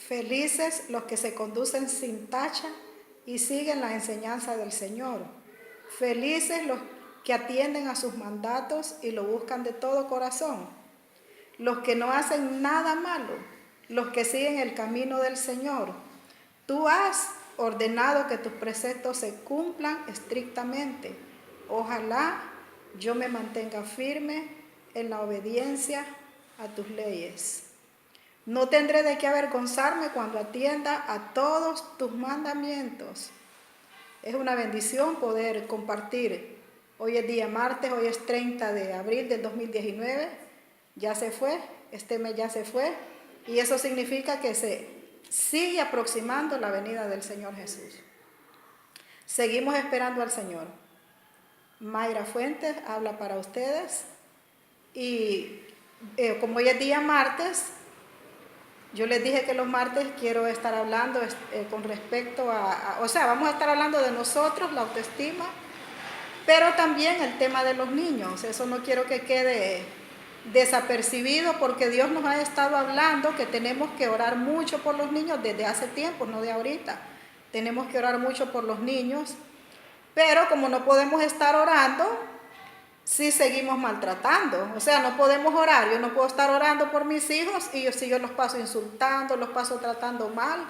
Felices los que se conducen sin tacha y siguen la enseñanza del Señor. Felices los que atienden a sus mandatos y lo buscan de todo corazón. Los que no hacen nada malo, los que siguen el camino del Señor. Tú has ordenado que tus preceptos se cumplan estrictamente. Ojalá yo me mantenga firme en la obediencia a tus leyes. No tendré de qué avergonzarme cuando atienda a todos tus mandamientos. Es una bendición poder compartir. Hoy es día martes, hoy es 30 de abril del 2019. Ya se fue, este mes ya se fue. Y eso significa que se sigue aproximando la venida del Señor Jesús. Seguimos esperando al Señor. Mayra Fuentes habla para ustedes. Y como hoy es día martes, yo les dije que los martes quiero estar hablando con respecto vamos a estar hablando de nosotros, la autoestima, pero también el tema de los niños. Eso no quiero que quede desapercibido porque Dios nos ha estado hablando que tenemos que orar mucho por los niños desde hace tiempo, no de ahorita. Tenemos que orar mucho por los niños, pero como no podemos estar orando, si seguimos maltratando. O sea, no podemos orar. Yo no puedo estar orando por mis hijos y si yo los paso insultando, los paso tratando mal,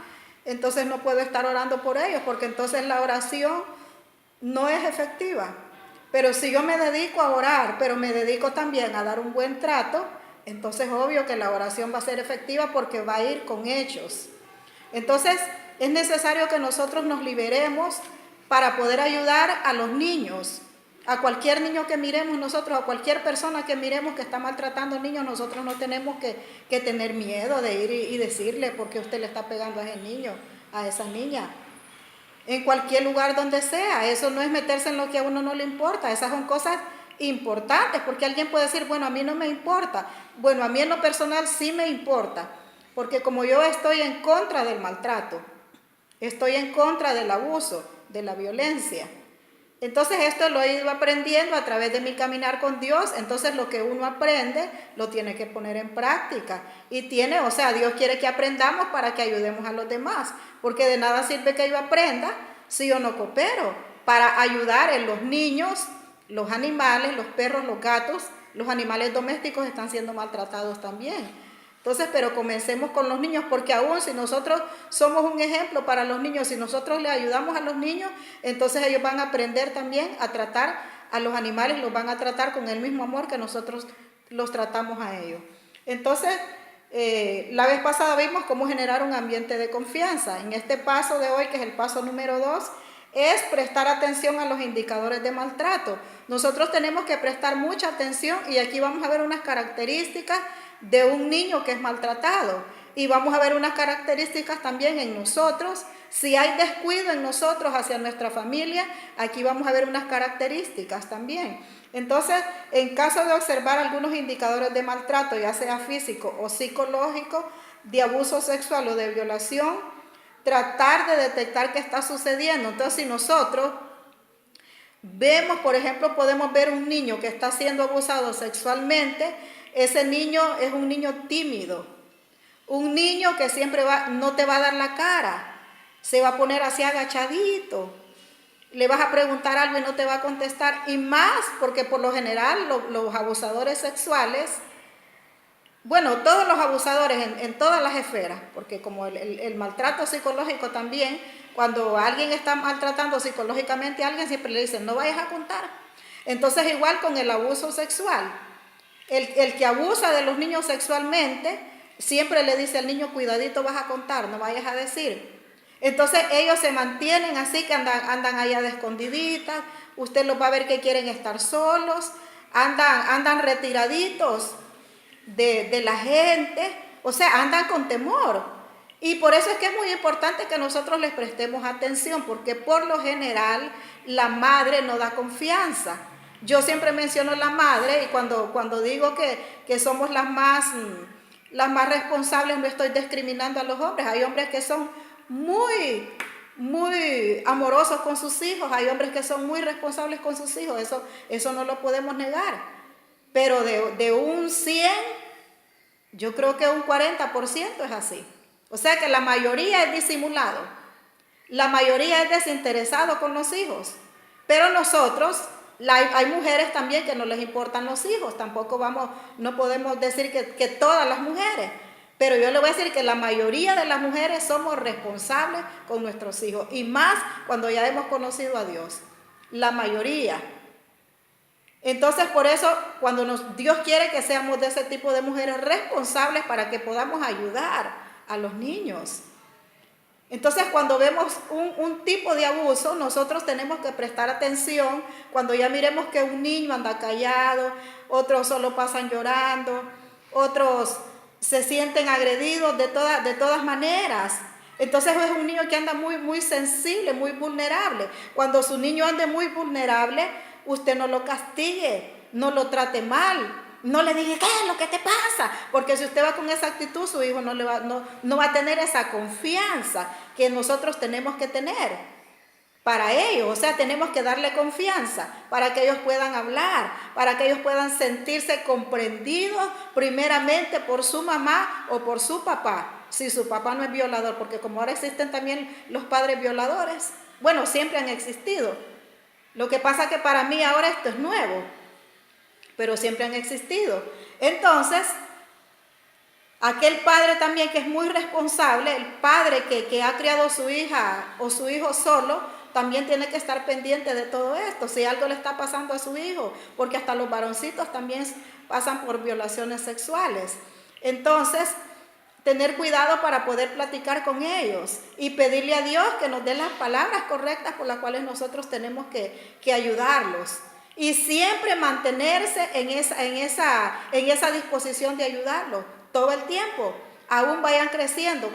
entonces no puedo estar orando por ellos porque entonces la oración no es efectiva. Pero si yo me dedico a orar, pero me dedico también a dar un buen trato, entonces obvio que la oración va a ser efectiva porque va a ir con hechos. Entonces es necesario que nosotros nos liberemos para poder ayudar a los niños. A cualquier niño que miremos nosotros, a cualquier persona que miremos que está maltratando a niños, nosotros no tenemos que tener miedo de ir y decirle por qué usted le está pegando a ese niño, a esa niña. En cualquier lugar donde sea, eso no es meterse en lo que a uno no le importa, esas son cosas importantes, porque alguien puede decir, bueno, a mí no me importa. Bueno, a mí en lo personal sí me importa, porque como yo estoy en contra del maltrato, estoy en contra del abuso, de la violencia. Entonces esto lo he ido aprendiendo a través de mi caminar con Dios. Entonces lo que uno aprende lo tiene que poner en práctica. Y Dios quiere que aprendamos para que ayudemos a los demás. Porque de nada sirve que yo aprenda si yo no coopero para ayudar en los niños, los animales, los perros, los gatos, los animales domésticos están siendo maltratados también. Entonces, pero comencemos con los niños, porque aún si nosotros somos un ejemplo para los niños, si nosotros le ayudamos a los niños, entonces ellos van a aprender también a tratar a los animales, los van a tratar con el mismo amor que nosotros los tratamos a ellos. Entonces, la vez pasada vimos cómo generar un ambiente de confianza. En este paso de hoy, que es el paso número 2, es prestar atención a los indicadores de maltrato. Nosotros tenemos que prestar mucha atención y aquí vamos a ver unas características de un niño que es maltratado y vamos a ver unas características también en nosotros. Si hay descuido en nosotros hacia nuestra familia, aquí vamos a ver unas características también. Entonces, en caso de observar algunos indicadores de maltrato, ya sea físico o psicológico, de abuso sexual o de violación, tratar de detectar qué está sucediendo. Entonces, si nosotros vemos, por ejemplo, podemos ver un niño que está siendo abusado sexualmente, ese niño es un niño tímido, un niño que siempre no te va a dar la cara, se va a poner así agachadito, le vas a preguntar algo y no te va a contestar, y más porque por lo general los abusadores sexuales, bueno, todos los abusadores en todas las esferas, porque como el maltrato psicológico también, cuando alguien está maltratando psicológicamente a alguien, siempre le dicen, no vayas a contar. Entonces igual con el abuso sexual, el que abusa de los niños sexualmente, siempre le dice al niño, cuidadito vas a contar, no vayas a decir. Entonces ellos se mantienen así, que andan allá de escondiditas, usted los va a ver que quieren estar solos, andan retiraditos de la gente, o sea, andan con temor. Y por eso es que es muy importante que nosotros les prestemos atención, porque por lo general la madre no da confianza. Yo siempre menciono la madre y cuando digo que somos las más responsables, no estoy discriminando a los hombres. Hay hombres que son muy amorosos con sus hijos, hay hombres que son muy responsables con sus hijos, eso no lo podemos negar. Pero de un 100, yo creo que un 40% es así. O sea que la mayoría es disimulado. La mayoría es desinteresado con los hijos. Pero nosotros, hay mujeres también que no les importan los hijos. Tampoco no podemos decir que todas las mujeres. Pero yo le voy a decir que la mayoría de las mujeres somos responsables con nuestros hijos. Y más cuando ya hemos conocido a Dios. La mayoría. Entonces por eso cuando Dios quiere que seamos de ese tipo de mujeres responsables para que podamos ayudar a los niños. Entonces cuando vemos un tipo de abuso, nosotros tenemos que prestar atención. Cuando ya miremos que un niño anda callado, otros solo pasan llorando, otros se sienten agredidos de todas maneras. Entonces es un niño que anda muy, muy sensible, muy vulnerable. Cuando su niño ande muy vulnerable, usted no lo castigue, no lo trate mal. No le diga, ¿qué es lo que te pasa? Porque si usted va con esa actitud, su hijo no va a tener esa confianza que nosotros tenemos que tener para ellos. O sea, tenemos que darle confianza para que ellos puedan hablar, para que ellos puedan sentirse comprendidos primeramente por su mamá o por su papá. Si su papá no es violador, porque como ahora existen también los padres violadores, bueno, siempre han existido. Lo que pasa es que para mí ahora esto es nuevo, pero siempre han existido. Entonces, aquel padre también que es muy responsable, el padre que ha criado a su hija o su hijo solo, también tiene que estar pendiente de todo esto, si algo le está pasando a su hijo, porque hasta los varoncitos también pasan por violaciones sexuales. Entonces, tener cuidado para poder platicar con ellos y pedirle a Dios que nos dé las palabras correctas por las cuales nosotros tenemos que ayudarlos. Y siempre mantenerse en esa disposición de ayudarlos todo el tiempo. Aún van creciendo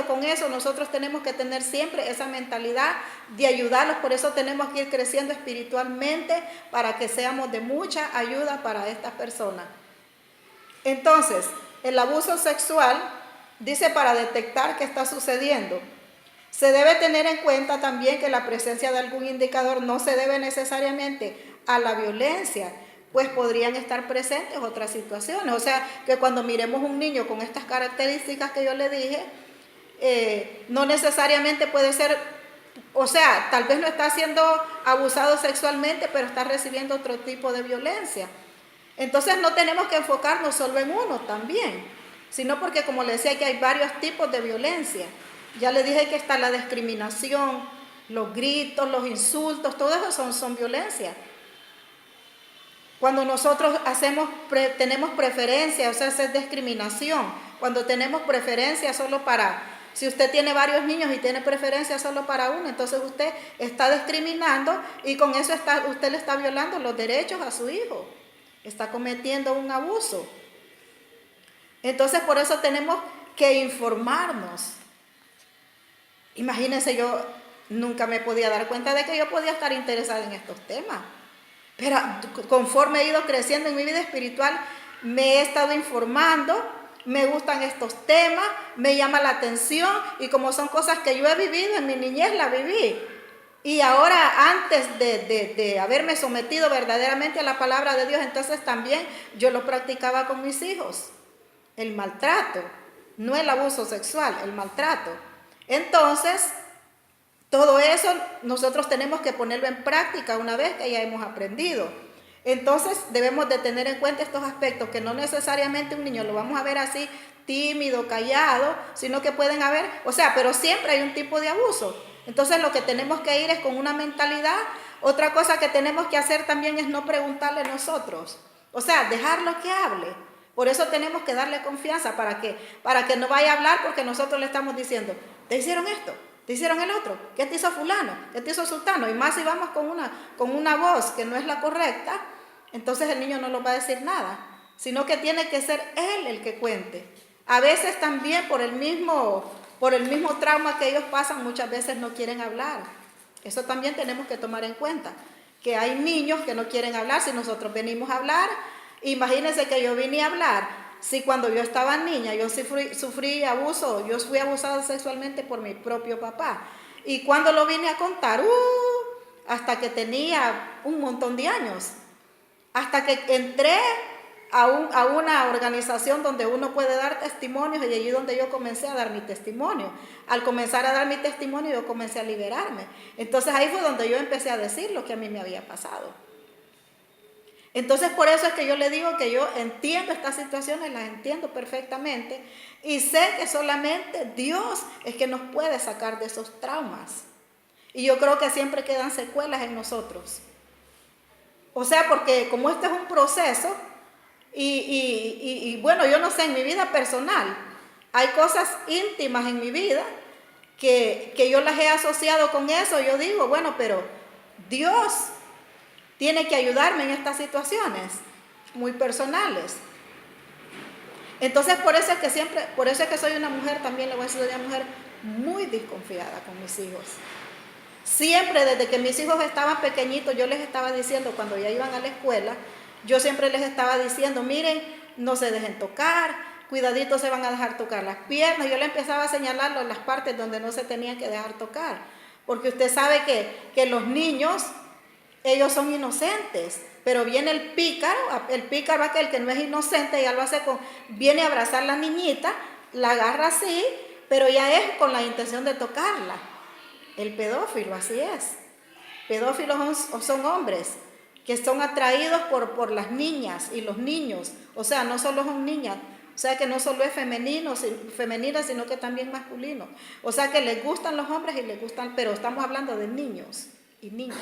con eso. Nosotros tenemos que tener siempre esa mentalidad de ayudarlos. Por eso tenemos que ir creciendo espiritualmente para que seamos de mucha ayuda para estas personas. Entonces, el abuso sexual, dice, para detectar qué está sucediendo. Se debe tener en cuenta también que la presencia de algún indicador no se debe necesariamente a la violencia, pues podrían estar presentes otras situaciones. O sea, que cuando miremos un niño con estas características que yo le dije, no necesariamente puede ser, o sea, tal vez no está siendo abusado sexualmente, pero está recibiendo otro tipo de violencia. Entonces no tenemos que enfocarnos solo en uno también, sino porque, como le decía, que hay varios tipos de violencia. Ya le dije que está la discriminación, los gritos, los insultos, todo eso son violencia. Cuando nosotros tenemos preferencia, o sea, es discriminación. Cuando tenemos preferencia solo si usted tiene varios niños y tiene preferencia solo para uno, entonces usted está discriminando y con eso usted le está violando los derechos a su hijo. Está cometiendo un abuso. Entonces, por eso tenemos que informarnos. Imagínense, yo nunca me podía dar cuenta de que yo podía estar interesada en estos temas. Pero conforme he ido creciendo en mi vida espiritual, me he estado informando, me gustan estos temas, me llama la atención y como son cosas que yo he vivido, en mi niñez la viví. Y ahora, antes de haberme sometido verdaderamente a la palabra de Dios, entonces también yo lo practicaba con mis hijos. El maltrato, no el abuso sexual, el maltrato. Entonces, todo eso nosotros tenemos que ponerlo en práctica una vez que ya hemos aprendido. Entonces, debemos de tener en cuenta estos aspectos, que no necesariamente un niño lo vamos a ver así tímido, callado, sino que pueden haber, pero siempre hay un tipo de abuso. Entonces, lo que tenemos que ir es con una mentalidad. Otra cosa que tenemos que hacer también es no preguntarle nosotros. Dejarlo que hable. Por eso tenemos que darle confianza para que no vaya a hablar porque nosotros le estamos diciendo, ¿te hicieron esto? ¿Te hicieron el otro? ¿Qué te hizo fulano? ¿Qué te hizo sultano? Y más si vamos con una voz que no es la correcta, entonces el niño no nos va a decir nada, sino que tiene que ser él el que cuente. A veces también por el mismo trauma que ellos pasan, muchas veces no quieren hablar. Eso también tenemos que tomar en cuenta, que hay niños que no quieren hablar. Si nosotros venimos a hablar, imagínense que yo vine a hablar. Si cuando yo estaba niña yo sufrí abuso, yo fui abusada sexualmente por mi propio papá. Y cuando lo vine a contar, hasta que tenía un montón de años. Hasta que entré a una organización donde uno puede dar testimonios, y allí donde yo comencé a dar mi testimonio. Al comenzar a dar mi testimonio, yo comencé a liberarme. Entonces ahí fue donde yo empecé a decir lo que a mí me había pasado. Entonces por eso es que yo le digo que yo entiendo estas situaciones, las entiendo perfectamente, y sé que solamente Dios es que nos puede sacar de esos traumas. Y yo creo que siempre quedan secuelas en nosotros. O sea, porque como este es un proceso, y bueno, yo no sé, en mi vida personal, hay cosas íntimas en mi vida que yo las he asociado con eso. Yo digo, bueno, pero Dios tiene que ayudarme en estas situaciones muy personales. Entonces por eso es que soy una mujer, también le voy a decir, una mujer muy desconfiada con mis hijos. Siempre desde que mis hijos estaban pequeñitos, yo les estaba diciendo, cuando ya iban a la escuela, yo siempre les estaba diciendo, miren, no se dejen tocar, cuidadito se van a dejar tocar las piernas. Yo le empezaba a señalar las partes donde no se tenían que dejar tocar, porque usted sabe que los niños, ellos son inocentes, pero viene el pícaro aquel que no es inocente, ya lo hace viene a abrazar a la niñita, la agarra así, pero ya es con la intención de tocarla. El pedófilo, así es. Pedófilos son hombres que son atraídos por las niñas y los niños. O sea, no solo son niñas, o sea que no solo es femenina, sino que también masculino. O sea que les gustan los hombres y les gustan, pero estamos hablando de niños y niñas.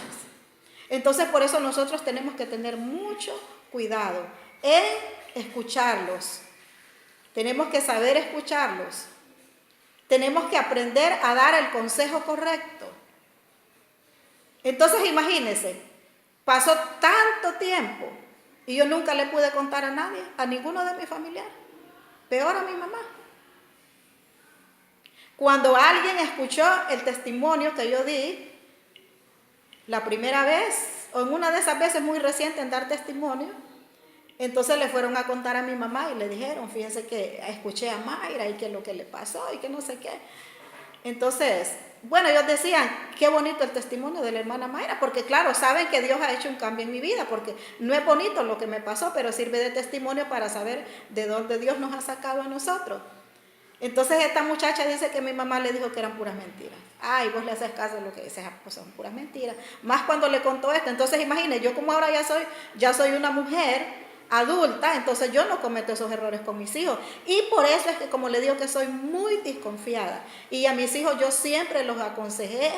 Entonces por eso nosotros tenemos que tener mucho cuidado en escucharlos. Tenemos que saber escucharlos. Tenemos que aprender a dar el consejo correcto. Entonces imagínense, pasó tanto tiempo y yo nunca le pude contar a nadie, a ninguno de mis familiares, peor a mi mamá. Cuando alguien escuchó el testimonio que yo di, la primera vez, o en una de esas veces muy reciente en dar testimonio, entonces le fueron a contar a mi mamá y le dijeron, fíjense que escuché a Mayra y que lo que le pasó y que no sé qué. Entonces, bueno, ellos decían, qué bonito el testimonio de la hermana Mayra, porque claro, saben que Dios ha hecho un cambio en mi vida, porque no es bonito lo que me pasó, pero sirve de testimonio para saber de dónde Dios nos ha sacado a nosotros. Entonces esta muchacha dice que mi mamá le dijo que eran puras mentiras. Ay, vos le haces caso a lo que dices, pues son puras mentiras. Más cuando le contó esto. Entonces imagínense, yo como ahora ya soy una mujer adulta, entonces yo no cometo esos errores con mis hijos. Y por eso es que, como le digo, que soy muy desconfiada. Y a mis hijos yo siempre los aconsejé.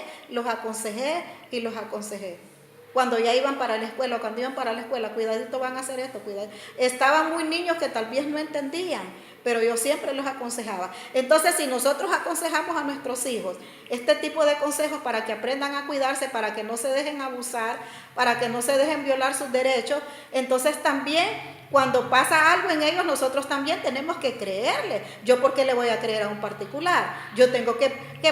Cuando ya iban para la escuela, cuidadito, van a hacer esto, cuidadito. Estaban muy niños que tal vez no entendían, pero yo siempre los aconsejaba. Entonces, si nosotros aconsejamos a nuestros hijos este tipo de consejos para que aprendan a cuidarse, para que no se dejen abusar, para que no se dejen violar sus derechos, entonces también cuando pasa algo en ellos, nosotros también tenemos que creerle. ¿Yo por qué le voy a creer a un particular? Yo tengo que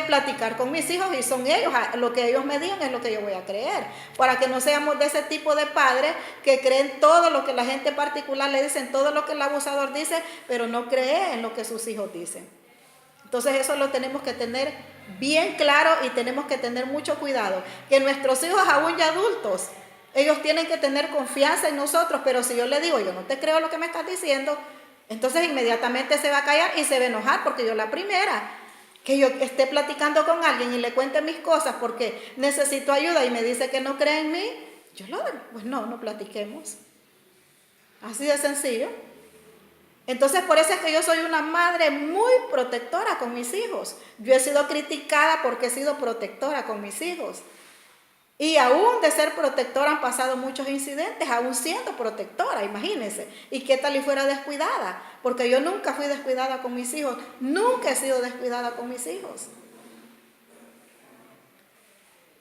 platicar con mis hijos y son ellos, lo que ellos me digan es lo que yo voy a creer. Para que no seamos de ese tipo de padres que creen todo lo que la gente particular le dicen, todo lo que el abusador dice, pero no cree en lo que sus hijos dicen. Entonces eso lo tenemos que tener bien claro y tenemos que tener mucho cuidado. Que nuestros hijos, aún ya adultos, ellos tienen que tener confianza en nosotros, pero si yo le digo, yo no te creo lo que me estás diciendo, entonces inmediatamente se va a callar y se va a enojar, porque yo la primera que yo esté platicando con alguien y le cuente mis cosas porque necesito ayuda y me dice que no cree en mí, pues no platiquemos. Así de sencillo. Entonces por eso es que yo soy una madre muy protectora con mis hijos. Yo he sido criticada porque he sido protectora con mis hijos. Y aún de ser protectora han pasado muchos incidentes, aún siendo protectora, imagínense. ¿Y qué tal y fuera descuidada? Porque yo nunca fui descuidada con mis hijos, nunca he sido descuidada con mis hijos.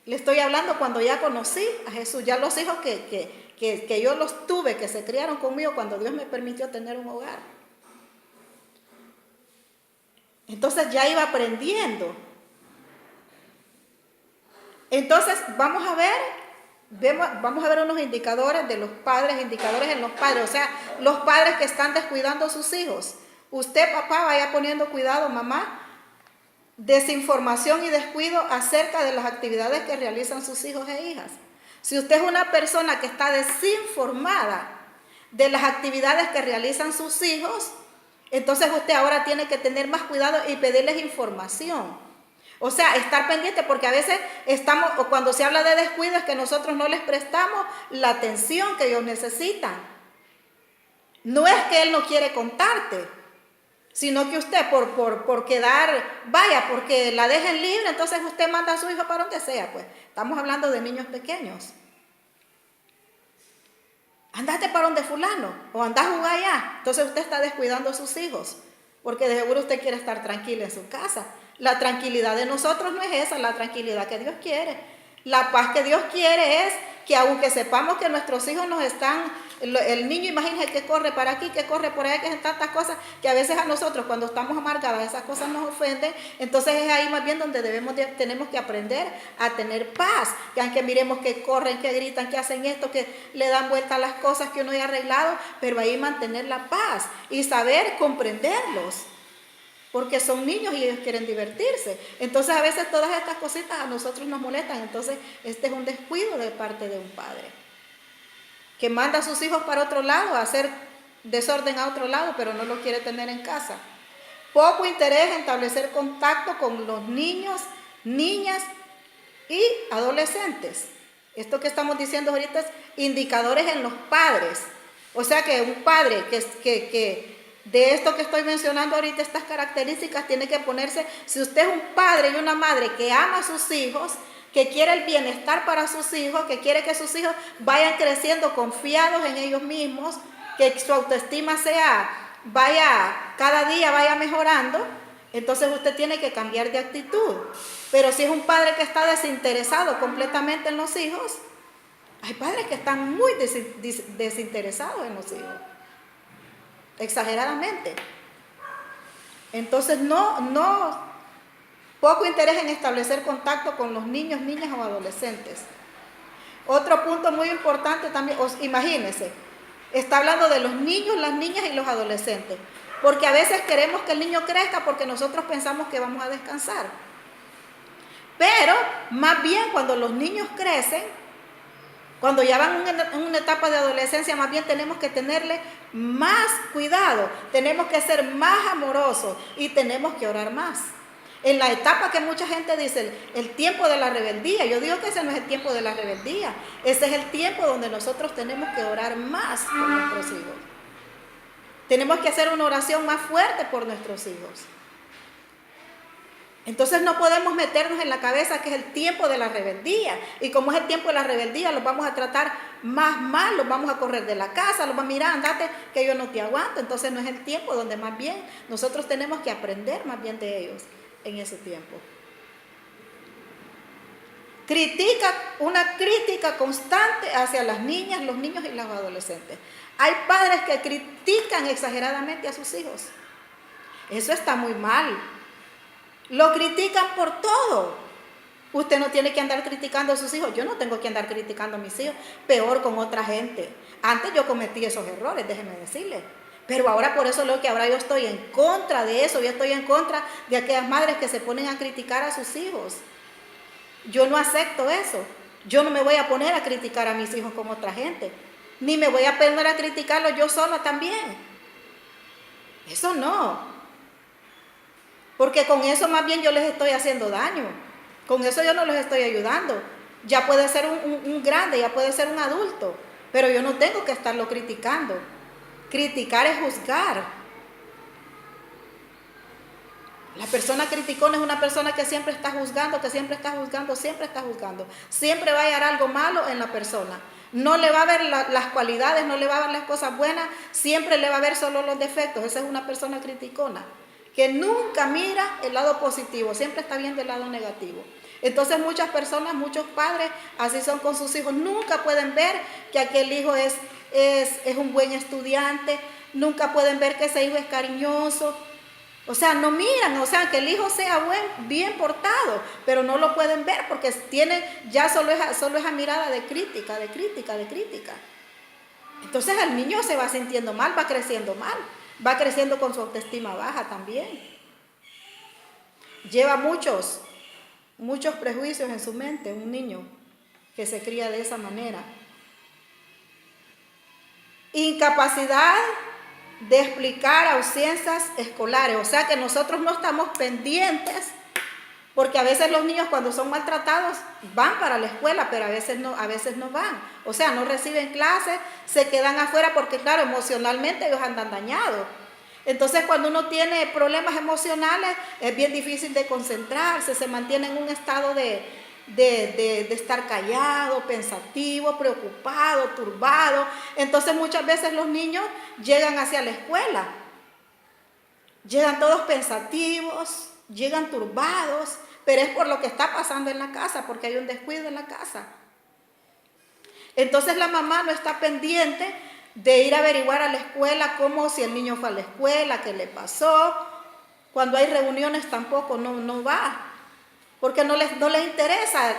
Le estoy hablando cuando ya conocí a Jesús, ya los hijos que yo los tuve, que se criaron conmigo cuando Dios me permitió tener un hogar. Entonces ya iba aprendiendo. Entonces vamos a ver unos indicadores de los padres, indicadores en los padres, o sea, los padres que están descuidando a sus hijos. Usted, papá, vaya poniendo cuidado, mamá, desinformación y descuido acerca de las actividades que realizan sus hijos e hijas. Si usted es una persona que está desinformada de las actividades que realizan sus hijos, entonces usted ahora tiene que tener más cuidado y pedirles información. O sea, estar pendiente, porque a veces estamos, o cuando se habla de descuido, es que nosotros no les prestamos la atención que ellos necesitan. No es que él no quiere contarte, sino que usted por quedar, vaya, porque la dejen libre, entonces usted manda a su hijo para donde sea, pues. Estamos hablando de niños pequeños. Andate para donde fulano, o anda a jugar allá. Entonces usted está descuidando a sus hijos, porque de seguro usted quiere estar tranquila en su casa. La tranquilidad de nosotros no es esa, la tranquilidad que Dios quiere. La paz que Dios quiere es que aunque sepamos que nuestros hijos nos están, el niño, imagínense que corre para aquí, que corre por allá, que hacen tantas cosas, que a veces a nosotros cuando estamos amargadas esas cosas nos ofenden, entonces es ahí más bien donde tenemos que aprender a tener paz, que aunque miremos que corren, que gritan, que hacen esto, que le dan vuelta a las cosas que uno ya ha arreglado, pero ahí mantener la paz y saber comprenderlos. Porque son niños y ellos quieren divertirse. Entonces a veces todas estas cositas a nosotros nos molestan. Entonces este es un descuido de parte de un padre, que manda a sus hijos para otro lado, a hacer desorden a otro lado, pero no lo quiere tener en casa. Poco interés en establecer contacto con los niños, niñas y adolescentes. Esto que estamos diciendo ahorita es indicadores en los padres. O sea que un padre que de esto que estoy mencionando ahorita, estas características, tiene que ponerse, si usted es un padre y una madre que ama a sus hijos, que quiere el bienestar para sus hijos, que quiere que sus hijos vayan creciendo confiados en ellos mismos, que su autoestima cada día vaya mejorando, entonces usted tiene que cambiar de actitud. Pero si es un padre que está desinteresado completamente en los hijos, hay padres que están muy desinteresados en los hijos. Exageradamente. Entonces poco interés en establecer contacto con los niños, niñas o adolescentes. Otro punto muy importante también, imagínense, está hablando de los niños, las niñas y los adolescentes, porque a veces queremos que el niño crezca porque nosotros pensamos que vamos a descansar. Pero más bien cuando los niños crecen, cuando ya van en una etapa de adolescencia, más bien tenemos que tenerle más cuidado, tenemos que ser más amorosos y tenemos que orar más. En la etapa que mucha gente dice, el tiempo de la rebeldía, yo digo que ese no es el tiempo de la rebeldía, ese es el tiempo donde nosotros tenemos que orar más por nuestros hijos. Tenemos que hacer una oración más fuerte por nuestros hijos. Entonces no podemos meternos en la cabeza que es el tiempo de la rebeldía. Y como es el tiempo de la rebeldía, los vamos a tratar más mal, los vamos a correr de la casa, los vamos a mirar, andate que yo no te aguanto. Entonces no es el tiempo donde más bien nosotros tenemos que aprender más bien de ellos en ese tiempo. Una crítica constante hacia las niñas, los niños y los adolescentes. Hay padres que critican exageradamente a sus hijos. Eso está muy mal. Lo critican por todo. Usted no tiene que andar criticando a sus hijos. Yo no tengo que andar criticando a mis hijos, peor con otra gente. Antes yo cometí esos errores, déjeme decirle. Pero ahora por eso lo que ahora yo estoy en contra de eso. Yo estoy en contra de aquellas madres que se ponen a criticar a sus hijos. Yo no acepto eso. Yo no me voy a poner a criticar a mis hijos como otra gente. Ni me voy a poner a criticarlos yo sola también. Eso no. Porque con eso más bien yo les estoy haciendo daño. Con eso yo no los estoy ayudando. Ya puede ser un grande, ya puede ser un adulto. Pero yo no tengo que estarlo criticando. Criticar es juzgar. La persona criticona es una persona que siempre está juzgando, que siempre está juzgando, siempre está juzgando. Siempre va a hallar algo malo en la persona. No le va a ver las cualidades, no le va a ver las cosas buenas, siempre le va a ver solo los defectos. Esa es una persona criticona, que nunca mira el lado positivo, siempre está viendo el lado negativo. Entonces muchas personas, muchos padres, así son con sus hijos, nunca pueden ver que aquel hijo es un buen estudiante, nunca pueden ver que ese hijo es cariñoso. O sea, no miran, o sea, que el hijo sea bien portado, pero no lo pueden ver porque tienen ya solo esa mirada de crítica. Entonces el niño se va sintiendo mal, va creciendo mal. Va creciendo con su autoestima baja también. Lleva muchos prejuicios en su mente, un niño que se cría de esa manera. Incapacidad de explicar ausencias escolares, o sea que nosotros no estamos pendientes, porque a veces los niños cuando son maltratados van para la escuela, pero a veces no van, o sea, no reciben clases, se quedan afuera porque claro, emocionalmente ellos andan dañados. Entonces cuando uno tiene problemas emocionales es bien difícil de concentrarse, se mantiene en un estado de estar callado, pensativo, preocupado, turbado. Entonces muchas veces los niños llegan hacia la escuela, llegan todos pensativos, llegan turbados, pero es por lo que está pasando en la casa, porque hay un descuido en la casa. Entonces la mamá no está pendiente de ir a averiguar a la escuela cómo, si el niño fue a la escuela, qué le pasó. Cuando hay reuniones tampoco no va, porque no les interesa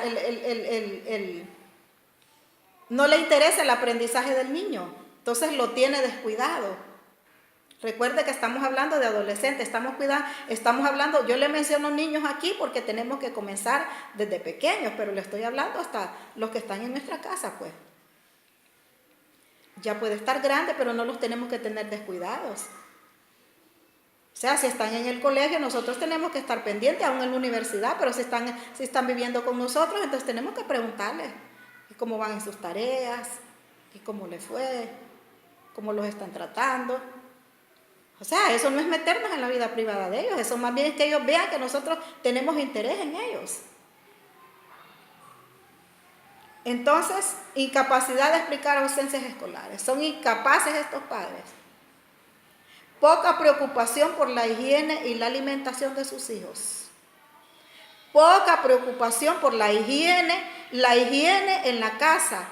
no le interesa el aprendizaje del niño, entonces lo tiene descuidado. Recuerde que estamos hablando de adolescentes, estamos hablando, yo le menciono niños aquí porque tenemos que comenzar desde pequeños, pero le estoy hablando hasta los que están en nuestra casa, pues. Ya puede estar grande, pero no los tenemos que tener descuidados. O sea, si están en el colegio, nosotros tenemos que estar pendientes, aún en la universidad, pero si están viviendo con nosotros, entonces tenemos que preguntarles cómo van en sus tareas, y cómo les fue, cómo los están tratando. O sea, eso no es meternos en la vida privada de ellos, eso más bien es que ellos vean que nosotros tenemos interés en ellos. Entonces, incapacidad de explicar ausencias escolares. Son incapaces estos padres. Poca preocupación por la higiene y la alimentación de sus hijos. Poca preocupación por la higiene en la casa,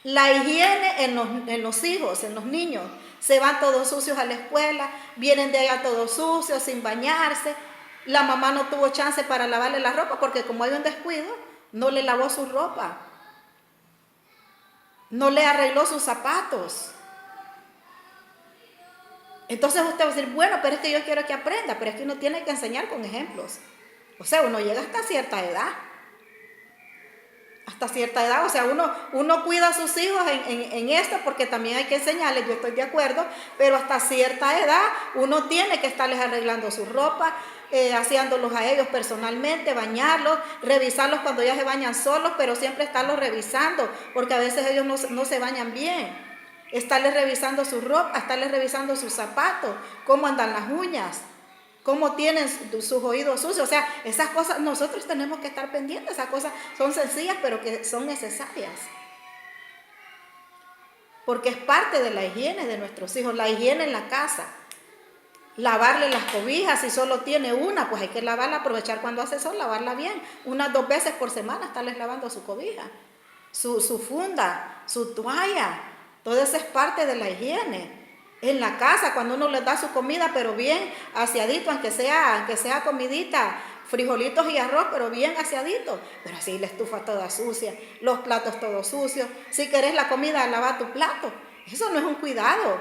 la higiene en los hijos, en los niños. Se van todos sucios a la escuela, vienen de allá todos sucios, sin bañarse. La mamá no tuvo chance para lavarle la ropa porque como hay un descuido, no le lavó su ropa, no le arregló sus zapatos. Entonces usted va a decir, bueno, pero es que yo quiero que aprenda, pero es que uno tiene que enseñar con ejemplos. O sea, uno llega hasta cierta edad. Hasta cierta edad, o sea, uno cuida a sus hijos en esto porque también hay que enseñarles, yo estoy de acuerdo, pero hasta cierta edad uno tiene que estarles arreglando su ropa, haciéndolos a ellos personalmente, bañarlos, revisarlos cuando ya se bañan solos, pero siempre estarlos revisando, porque a veces ellos no se bañan bien. Estarles revisando su ropa, estarles revisando sus zapatos, cómo andan las uñas, cómo tienen sus oídos sucios. O sea, esas cosas nosotros tenemos que estar pendientes. Esas cosas son sencillas, pero que son necesarias. Porque es parte de la higiene de nuestros hijos, la higiene en la casa. Lavarle las cobijas, si solo tiene una, pues hay que lavarla, aprovechar cuando hace sol, lavarla bien. 1 o 2 veces por semana estarles lavando su cobija, su funda, su toalla. Todo eso es parte de la higiene. En la casa, cuando uno les da su comida, pero bien aseadito, aunque sea comidita, frijolitos y arroz, pero bien aseadito. Pero así la estufa toda sucia, los platos todos sucios. Si querés la comida, lava tu plato. Eso no es un cuidado.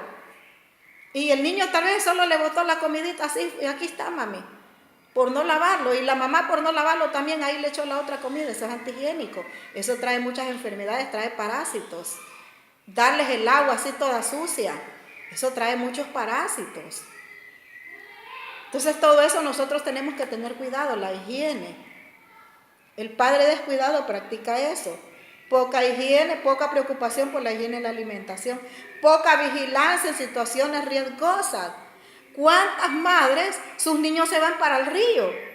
Y el niño tal vez solo le botó la comidita así, y aquí está, mami, por no lavarlo. Y la mamá por no lavarlo también ahí le echó la otra comida. Eso es antihigiénico. Eso trae muchas enfermedades, trae parásitos. Darles el agua así toda sucia, eso trae muchos parásitos. Entonces todo eso nosotros tenemos que tener cuidado, la higiene. El padre descuidado practica eso. Poca higiene, poca preocupación por la higiene y la alimentación. Poca vigilancia en situaciones riesgosas. ¿Cuántas madres, sus niños se van para el río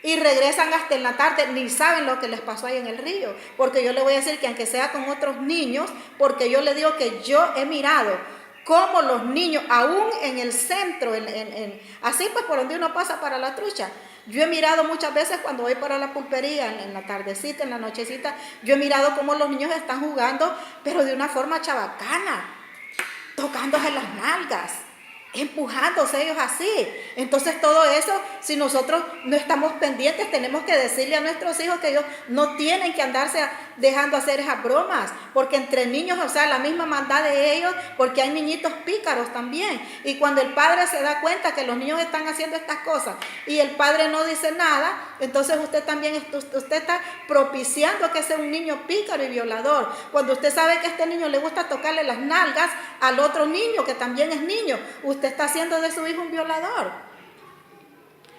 y regresan hasta en la tarde, ni saben lo que les pasó ahí en el río? Porque yo le voy a decir que aunque sea con otros niños, porque yo le digo que yo he mirado cómo los niños, aún en el centro, así pues por donde uno pasa para la trucha, yo he mirado muchas veces cuando voy para la pulpería, en la tardecita, en la nochecita, yo he mirado cómo los niños están jugando, pero de una forma chabacana, tocándose las nalgas. empujándose ellos así. Entonces todo eso, si nosotros no estamos pendientes, tenemos que decirle a nuestros hijos que ellos no tienen que andarse dejando hacer esas bromas, porque entre niños, o sea, la misma maldad de ellos, porque hay niñitos pícaros también. Y cuando el padre se da cuenta que los niños están haciendo estas cosas y el padre no dice nada, entonces usted también usted está propiciando que sea un niño pícaro y violador. Cuando usted sabe que a este niño le gusta tocarle las nalgas al otro niño que también es niño, usted está haciendo de su hijo un violador,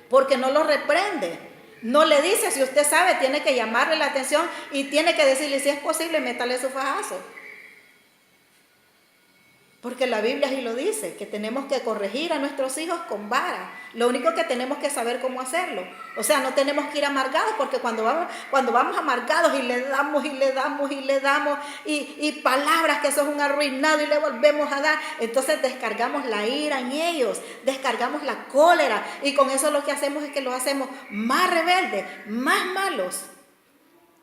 porque no lo reprende. No le dice, si usted sabe, tiene que llamarle la atención y tiene que decirle, si es posible, métale su fajazo. Porque la Biblia así lo dice, que tenemos que corregir a nuestros hijos con vara. Lo único que tenemos que saber cómo hacerlo. O sea, no tenemos que ir amargados, porque cuando vamos amargados y le damos y palabras que son un arruinado y le volvemos a dar, entonces descargamos la ira en ellos, descargamos la cólera, y con eso lo que hacemos es que los hacemos más rebeldes, más malos.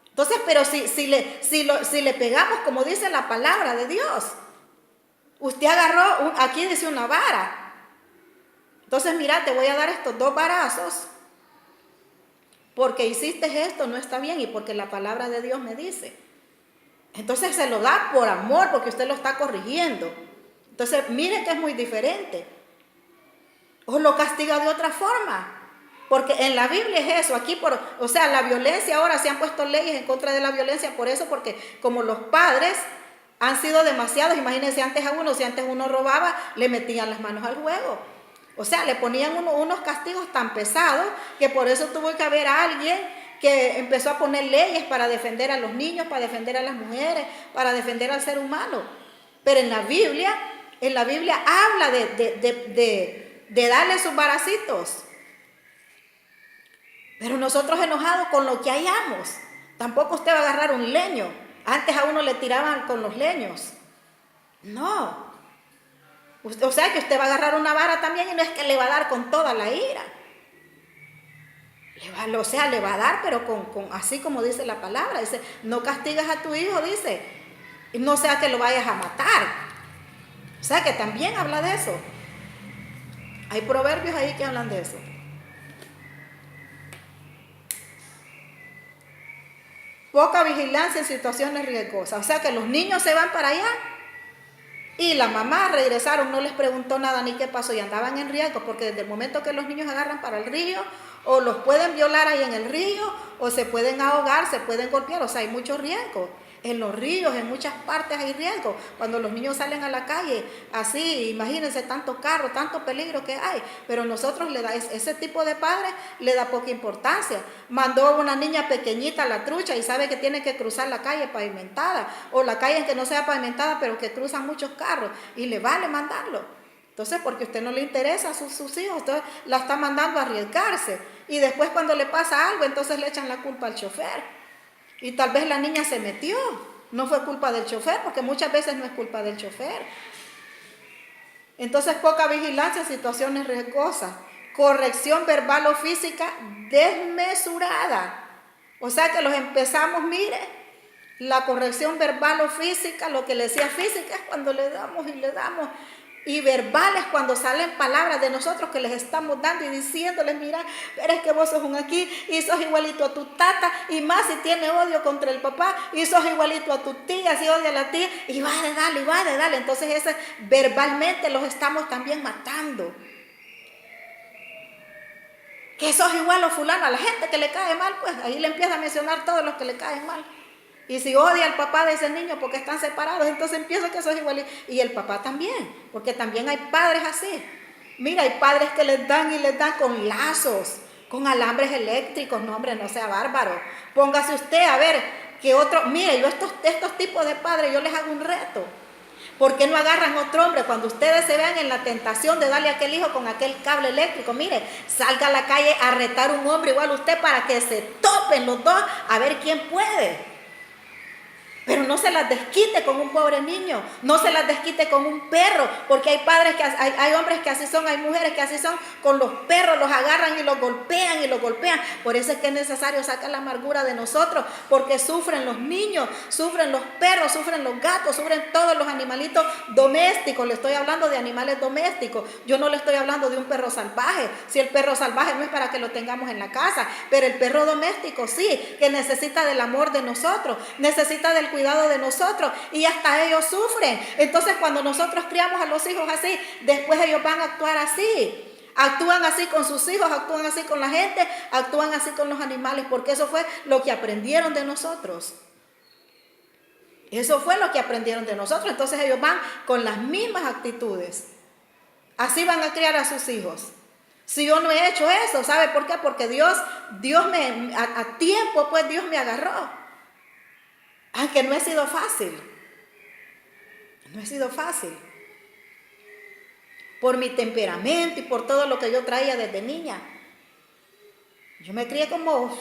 Entonces, pero si le pegamos, como dice la palabra de Dios, usted agarró, aquí dice una vara. Entonces, mira, te voy a dar estos 2 varazos. Porque hiciste esto, no está bien, y porque la palabra de Dios me dice. Entonces se lo da por amor, porque usted lo está corrigiendo. Entonces, mire que es muy diferente. O lo castiga de otra forma. Porque en la Biblia es eso, aquí o sea, la violencia, ahora se han puesto leyes en contra de la violencia por eso, porque como los padres han sido demasiados. Imagínense, si antes uno robaba, le metían las manos al juego. O sea, le ponían unos castigos tan pesados que por eso tuvo que haber alguien que empezó a poner leyes para defender a los niños, para defender a las mujeres, para defender al ser humano. Pero en la Biblia habla de darle sus varacitos. Pero nosotros enojados con lo que hallamos. Tampoco usted va a agarrar un leño. Antes a uno le tiraban con los leños. No. O sea que usted va a agarrar una vara también, y no es que le va a dar con toda la ira. Le va a dar, pero con así como dice la palabra. Dice, no castigas a tu hijo, dice, no sea que lo vayas a matar. O sea que también habla de eso. Hay proverbios ahí que hablan de eso. Poca vigilancia en situaciones riesgosas. O sea que los niños se van para allá y la mamá regresaron, no les preguntó nada ni qué pasó, y andaban en riesgo, porque desde el momento que los niños agarran para el río, o los pueden violar ahí en el río, o se pueden ahogar, se pueden golpear. O sea, hay mucho riesgo. En los ríos, en muchas partes hay riesgo. Cuando los niños salen a la calle, así, imagínense tanto carro, tanto peligro que hay. Pero nosotros ese tipo de padres le da poca importancia. Mandó a una niña pequeñita a la trucha y sabe que tiene que cruzar la calle pavimentada, o la calle en que no sea pavimentada, pero que cruzan muchos carros, y le vale mandarlo. Entonces, porque a usted no le interesa a sus hijos, usted la está mandando a arriesgarse. Y después, cuando le pasa algo, entonces le echan la culpa al chofer. Y tal vez la niña se metió. No fue culpa del chofer, porque muchas veces no es culpa del chofer. Entonces, poca vigilancia en situaciones riesgosas. Corrección verbal o física desmesurada. O sea que los empezamos, mire, la corrección verbal o física, lo que le decía física es cuando le damos y le damos. Y verbales, cuando salen palabras de nosotros que les estamos dando y diciéndoles, mira, pero es que vos sos un aquí, y sos igualito a tu tata, y más si tiene odio contra el papá, y sos igualito a tu tía, si odia a la tía, y va de darle. Entonces ese, verbalmente los estamos también matando. Que sos igual a fulano, a la gente que le cae mal, pues ahí le empieza a mencionar todos los que le caen mal. Y si odia al papá de ese niño porque están separados, entonces empieza que sos igual. Y el papá también, porque también hay padres así. Mira, hay padres que les dan con lazos, con alambres eléctricos. No, hombre, no sea bárbaro. Póngase usted a ver que otro. Mire, yo estos tipos de padres, yo les hago un reto. ¿Por qué no agarran otro hombre cuando ustedes se vean en la tentación de darle a aquel hijo con aquel cable eléctrico? Mire, salga a la calle a retar a un hombre igual a usted para que se topen los dos a ver quién puede. Pero no se las desquite con un pobre niño, no se las desquite con un perro, porque hay padres que hay hombres que así son, hay mujeres que así son, con los perros los agarran y los golpean y los golpean. Por eso es que es necesario sacar la amargura de nosotros, porque sufren los niños, sufren los perros, sufren los gatos, sufren todos los animalitos domésticos. Le estoy hablando de animales domésticos, yo no le estoy hablando de un perro salvaje. Si el perro salvaje no es para que lo tengamos en la casa, pero el perro doméstico sí, que necesita del amor de nosotros, necesita del cuidado de nosotros, y hasta ellos sufren. Entonces cuando nosotros criamos a los hijos así, después ellos van a actuar así. Actúan así con sus hijos, actúan así con la gente, actúan así con los animales, porque eso fue lo que aprendieron de nosotros. Eso fue lo que aprendieron de nosotros. Entonces ellos van con las mismas actitudes. Así van a criar a sus hijos. Si yo no he hecho eso, ¿sabe por qué? Porque Dios me, a tiempo pues Dios me agarró. Aunque no ha sido fácil. No ha sido fácil. Por mi temperamento y por todo lo que yo traía desde niña. Yo me crié como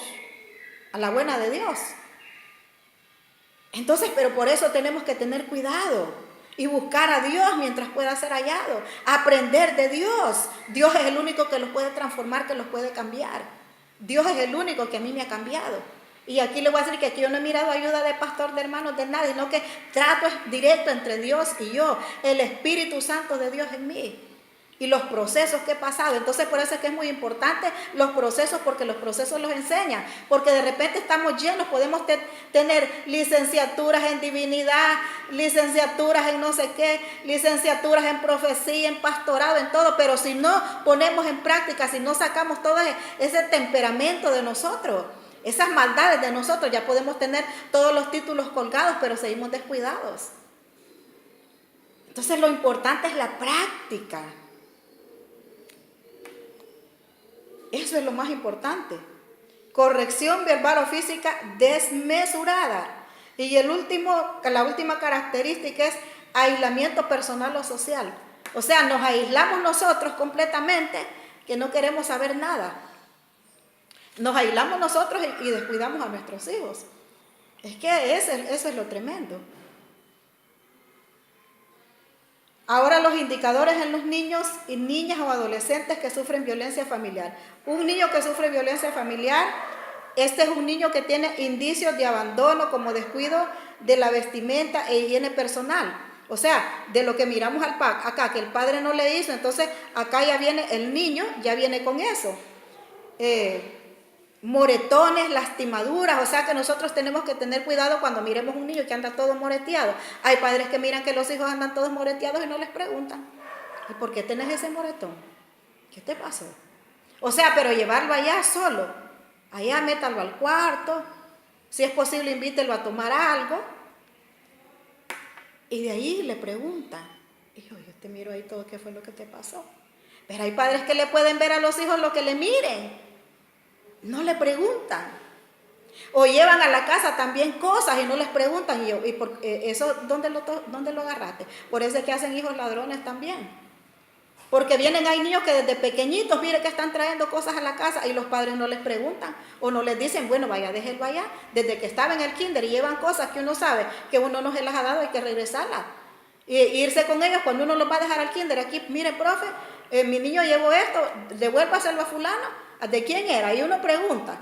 a la buena de Dios. Entonces, pero por eso tenemos que tener cuidado y buscar a Dios mientras pueda ser hallado. Aprender de Dios. Dios es el único que los puede transformar, que los puede cambiar. Dios es el único que a mí me ha cambiado. Y aquí le voy a decir que aquí yo no he mirado ayuda de pastor, de hermanos, de nadie, sino que trato es directo entre Dios y yo, el Espíritu Santo de Dios en mí y los procesos que he pasado. Entonces por eso es que es muy importante los procesos, porque los procesos los enseñan, porque de repente estamos llenos, podemos tener licenciaturas en divinidad, licenciaturas en no sé qué, licenciaturas en profecía, en pastorado, en todo, pero si no ponemos en práctica, si no sacamos todo ese temperamento de nosotros, esas maldades de nosotros, ya podemos tener todos los títulos colgados, pero seguimos descuidados. Entonces lo importante es la práctica. Eso es lo más importante. Corrección verbal o física desmesurada. Y la última característica es aislamiento personal o social. O sea, nos aislamos nosotros completamente, que no queremos saber nada. Nos aislamos nosotros y descuidamos a nuestros hijos. Es que eso es lo tremendo. Ahora los indicadores en los niños y niñas o adolescentes que sufren violencia familiar. Un niño que sufre violencia familiar, este es un niño que tiene indicios de abandono como descuido de la vestimenta e higiene personal. O sea, de lo que miramos acá, que el padre no le hizo, entonces acá ya viene el niño, ya viene con eso. Moretones, lastimaduras, o sea que nosotros tenemos que tener cuidado cuando miremos un niño que anda todo moreteado. Hay padres que miran que los hijos andan todos moreteados y no les preguntan, ¿y por qué tenés ese moretón? ¿Qué te pasó? O sea, pero llevarlo allá solo, allá métalo al cuarto, si es posible invítelo a tomar algo, y de ahí le preguntan, hijo, yo te miro ahí todo, ¿qué fue lo que te pasó? Pero hay padres que le pueden ver a los hijos lo que le miren. No le preguntan. O llevan a la casa también cosas y no les preguntan. ¿Y por eso dónde lo agarraste? Por eso es que hacen hijos ladrones también. Porque hay niños que desde pequeñitos, mire que están trayendo cosas a la casa y los padres no les preguntan. O no les dicen, bueno, vaya, déjelo allá. Desde que estaba en el kinder y llevan cosas que uno sabe que uno no se las ha dado, hay que regresarlas. Y irse con ellos cuando uno los va a dejar al kinder. Aquí, mire, profe, mi niño llevó esto, devuélvaselo a fulano. ¿De quién era? Y uno pregunta.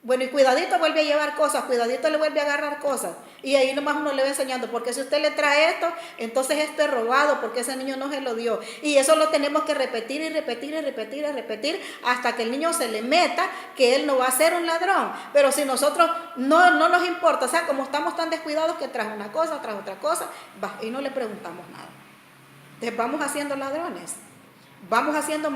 Bueno, y cuidadito vuelve a llevar cosas, cuidadito le vuelve a agarrar cosas. Y ahí nomás uno le va enseñando, porque si usted le trae esto, entonces esto es robado, porque ese niño no se lo dio. Y eso lo tenemos que repetir y repetir y repetir y repetir hasta que el niño se le meta que él no va a ser un ladrón. Pero si nosotros no nos importa, o sea, como estamos tan descuidados que tras una cosa, tras otra cosa, y no le preguntamos nada. Entonces vamos haciendo ladrones, vamos haciendo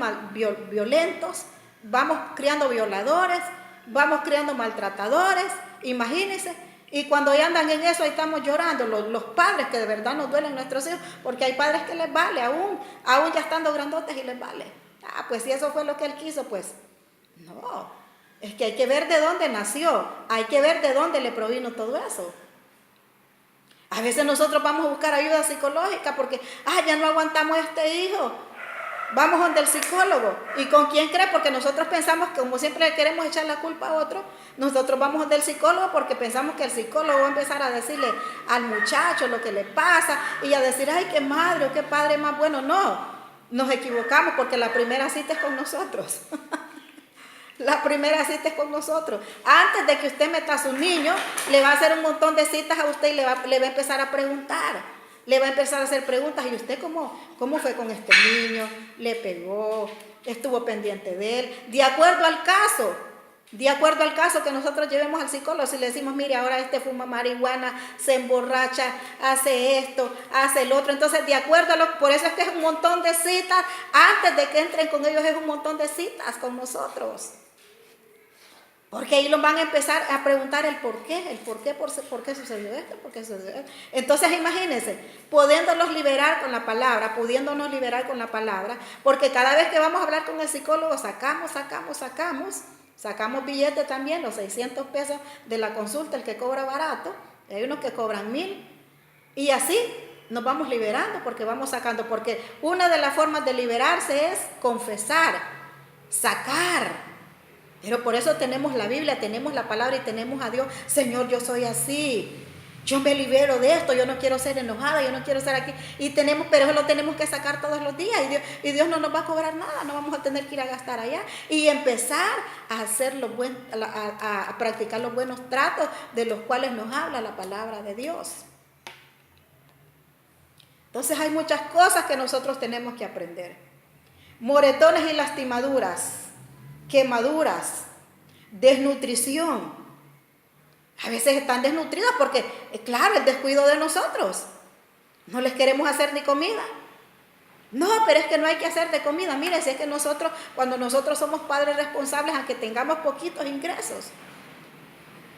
violentos, vamos criando violadores, vamos criando maltratadores, imagínense. Y cuando ya andan en eso, ahí estamos llorando, los padres que de verdad nos duelen nuestros hijos, porque hay padres que les vale, aún ya estando grandotes y les vale. Pues si eso fue lo que él quiso, pues no. Es que hay que ver de dónde nació, hay que ver de dónde le provino todo eso. A veces nosotros vamos a buscar ayuda psicológica porque, ya no aguantamos a este hijo. Vamos donde el psicólogo. ¿Y con quién cree? Porque nosotros pensamos que como siempre le queremos echar la culpa a otro, nosotros vamos donde el psicólogo porque pensamos que el psicólogo va a empezar a decirle al muchacho lo que le pasa y a decir, ay, qué madre o qué padre más bueno. No, nos equivocamos porque la primera cita es con nosotros. La primera cita es con nosotros. Antes de que usted meta a su niño, le va a hacer un montón de citas a usted y le va a empezar a preguntar. Le va a empezar a hacer preguntas. ¿Y usted cómo fue con este niño? ¿Le pegó? ¿Estuvo pendiente de él? De acuerdo al caso. De acuerdo al caso que nosotros llevemos al psicólogo, si le decimos, mire, ahora este fuma marihuana, se emborracha, hace esto, hace el otro. Entonces, de acuerdo a por eso es que es un montón de citas. Antes de que entren con ellos es un montón de citas con nosotros. Porque ahí los van a empezar a preguntar el por qué sucedió esto, por qué sucedió esto. Entonces imagínense, pudiéndonos liberar con la palabra, porque cada vez que vamos a hablar con el psicólogo sacamos billetes también, los 600 pesos de la consulta, el que cobra barato, hay unos que cobran 1000, y así nos vamos liberando porque vamos sacando, porque una de las formas de liberarse es confesar, sacar. Pero por eso tenemos la Biblia, tenemos la palabra y tenemos a Dios. Señor, yo soy así. Yo me libero de esto, yo no quiero ser enojada, yo no quiero ser aquí. Pero eso lo tenemos que sacar todos los días y Dios no nos va a cobrar nada, no vamos a tener que ir a gastar allá. Y empezar a hacer a practicar los buenos tratos de los cuales nos habla la palabra de Dios. Entonces hay muchas cosas que nosotros tenemos que aprender. Moretones y lastimaduras, quemaduras, desnutrición. A veces están desnutridos porque, claro, el descuido de nosotros. No les queremos hacer ni comida. No, pero es que no hay que hacer de comida. Mire, si es que cuando nosotros somos padres responsables, aunque tengamos poquitos ingresos.